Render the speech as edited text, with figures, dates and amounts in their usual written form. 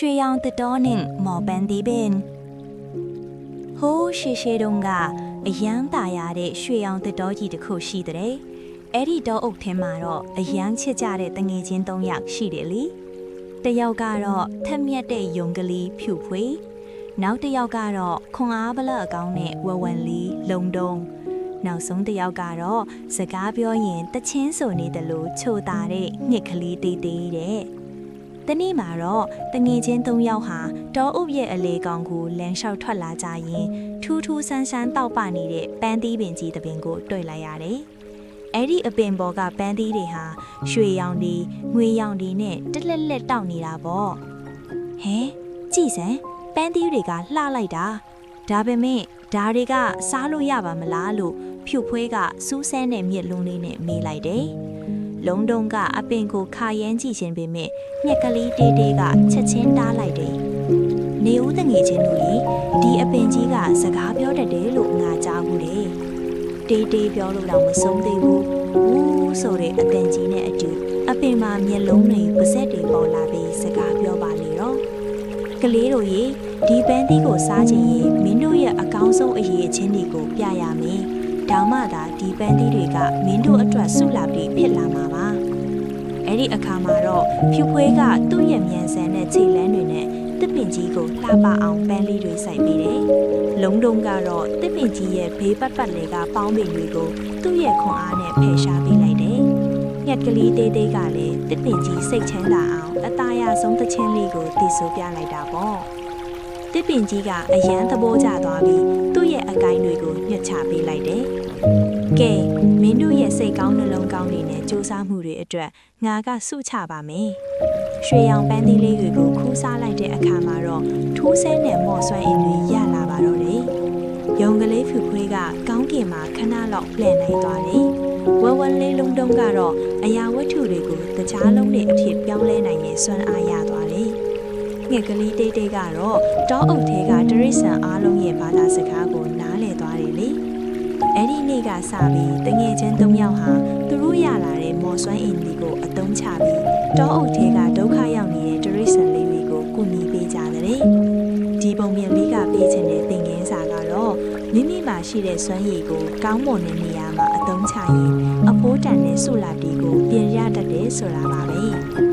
ရွှေရောင်တတော်နှင့်မော်ပန်းသေးပင်ဟိုးရှေရှေတုန်းကအယမ်းตาရတဲ့ရွှေရောင်တတော်ကြီးတစ်ခုရှိတဲ့အဲ့ဒီတောအုပ်ထဲမှာတော့အယမ်းချစ်ကြတဲ့တငယ်ချင်း၃ယောက်ရှိတယ်လေတယောက်ကတော့ထက်မြက်တဲ့ယုံကလေးဖြူဖွေးနောက်တစ်ယောက်ကတော့ခွန်အားပလအကောင်းနဲ့ဝဝံလေးလုံတုံးနောက်ဆုံးတစ်ယောက်ကတော့စကားပြောရင်တချင်းဆိုနေတယ်လို့ချိုတာတဲ့ညစ်ကလေးတေးတေးတဲ့တနေ့မှာတော့တငယ်ချင်း၃ယောက်ဟာတောအုပ်ရဲ့အလေကောင်ကိုလမ်းလျှောက်ထွက်လာကြရင်ထူးထူးဆန်းဆန်းတောက်ပနေတဲ့ပန်းသီးပင်ကြီးတစ်ပင်ကိုတွေ့လိုက်ရတယ်အဲ့ဒီအပင်ပေါ်ကပန်းသီးတွေဟာရွှေရောင်တွေငွေရောင်တွေနဲ့တက်လက်လက်တောက်နေတာပေါ့ဟဲကြည့်စမ်းပန်းသီးတွေကလှလိုက်တာဒါပေမဲ့ဒါတွေကစားလို့ရပါမလားလို့ဖြူဖွေးကစူးစမ်းတဲ့မြက်လုံးလေးနဲ့မေးလိုက်တယ်လုံတုံးကအပင်ကိုခါရမ်းကြည့်ခြင်းပေမဲ့ညက်ကလေးတေးတေးကချက်ချင်းတားလိုက်တယ်နေဦးတငယ်ချင်းတို့ရေဒီအပင်ကြီးကစကားပြောတတ်တယ်လို့ငါကြားဘူးတယ်တေးတေးပြောလို့တော့မဆုံးသေးဘူးဦးဆိုတဲ့အတန်ကြီးနဲ့အတူအပင်မှာမျက်လုံးတွေပါးစပ်တွေပေါ်လာပြီးစကားပြောပါလေတော့ကလေးတို့ရေဒီပန်းသီးကိုစားခြင်းရင်မင်းတို့ရဲ့အကောင်းဆုံးအရေးအချင်းတွေကိုပြရမယ်ဒါမှသာဒီပန်းသီးတွေကမင်းတို့အတွက်ဆုလာပြီးဖြစ်လာမှာပါအဲ့ဒီအခါမှာတော့ဖြူဖွေးကသူ့ရဲ့မြန်ဆန်တဲ့ခြေလမ်းတွေနဲ့တစ်ပင်ကြီးကိုလှပအောင်ပန်းလေးတွေစိုက်ပေးတယ်လုံတုံးကတော့တစ်ပင်ကြီးရဲ့ဘေးပတ်ပတ်လေကပေါင်းပင်တွေကိုသူ့ရဲ့ခွန်အားနဲ့ဖယ်ရှားပေးလိုက်တယ်ညက်ကလေးတေးသေးကလည်းတစ်ပင်ကြီးစိတ်ချမ်းသာအောင်အသားရဆုံးသချင်းလေးကိုတည်ဆိုပြလိုက်တာပေါ့တစ်ပင်ကြီးကအယမ်းသဘောကျသွားပြီးသူ့ရဲ့အကိုင်းတွေကိုညှက်ချပေးလိုက်တယ်။ကဲမင်းတို့ရဲ့စိတ်ကောင်းနှလုံးကောင်းတွေနဲ့စူးစမ်းမှုတွေအတွက်ငါကစုချပါမယ်။ရွှေရောင်ပန်းသီးလေးတွေကိုခူးစားလိုက်တဲ့အခါမှာတော့ထူးဆန်းတဲ့မော့ဆွမ်းအင်တွေရလာပါတော့တယ်။ယုံကလေးဖြူဖွေးကကောင်းကင်မှာခဏလောက်လှည့်နိုင်သွားတယ်။ဝဝလေးလုံးတုံးကတော့အရာဝတ္ထုတွေကိုတခြားလုံးတွေအဖြစ်ပြောင်းလဲနိုင်တဲ့စွမ်းအားရသွားတယ်။ငှက်ကလေးတေးတေးကတော့တောအုပ်ထဲကတရိษံအားလုံးရဲ့ဘာသာစကားကိုနားလည်သွားတယ်လေအဲ့ဒီနေ့ကစပြီးတငယ်ချင်း၃ယောက်ဟာသူတို့ရလာတဲ့မော်ဆွမ်းအင်ဒီကိုအသုံးချပြီးတောအုပ်ထဲကဒုက္ခရောက်နေတဲ့တရိษံလေးတွေကိုကူညီပေးကြတယ်ဒီပုံမြင်လေးကပေးခြင်းတဲ့သင်ခန်းစာကတော့မိမိမှာရှိတဲ့စွမ်းရည်ကိုကောင်းမွန်တဲ့နေရာမှာအသုံးချရင်အဖိုးတန်တဲ့ဆုလာတီကိုပြင်ရတတ်တယ်ဆိုတာပါပဲ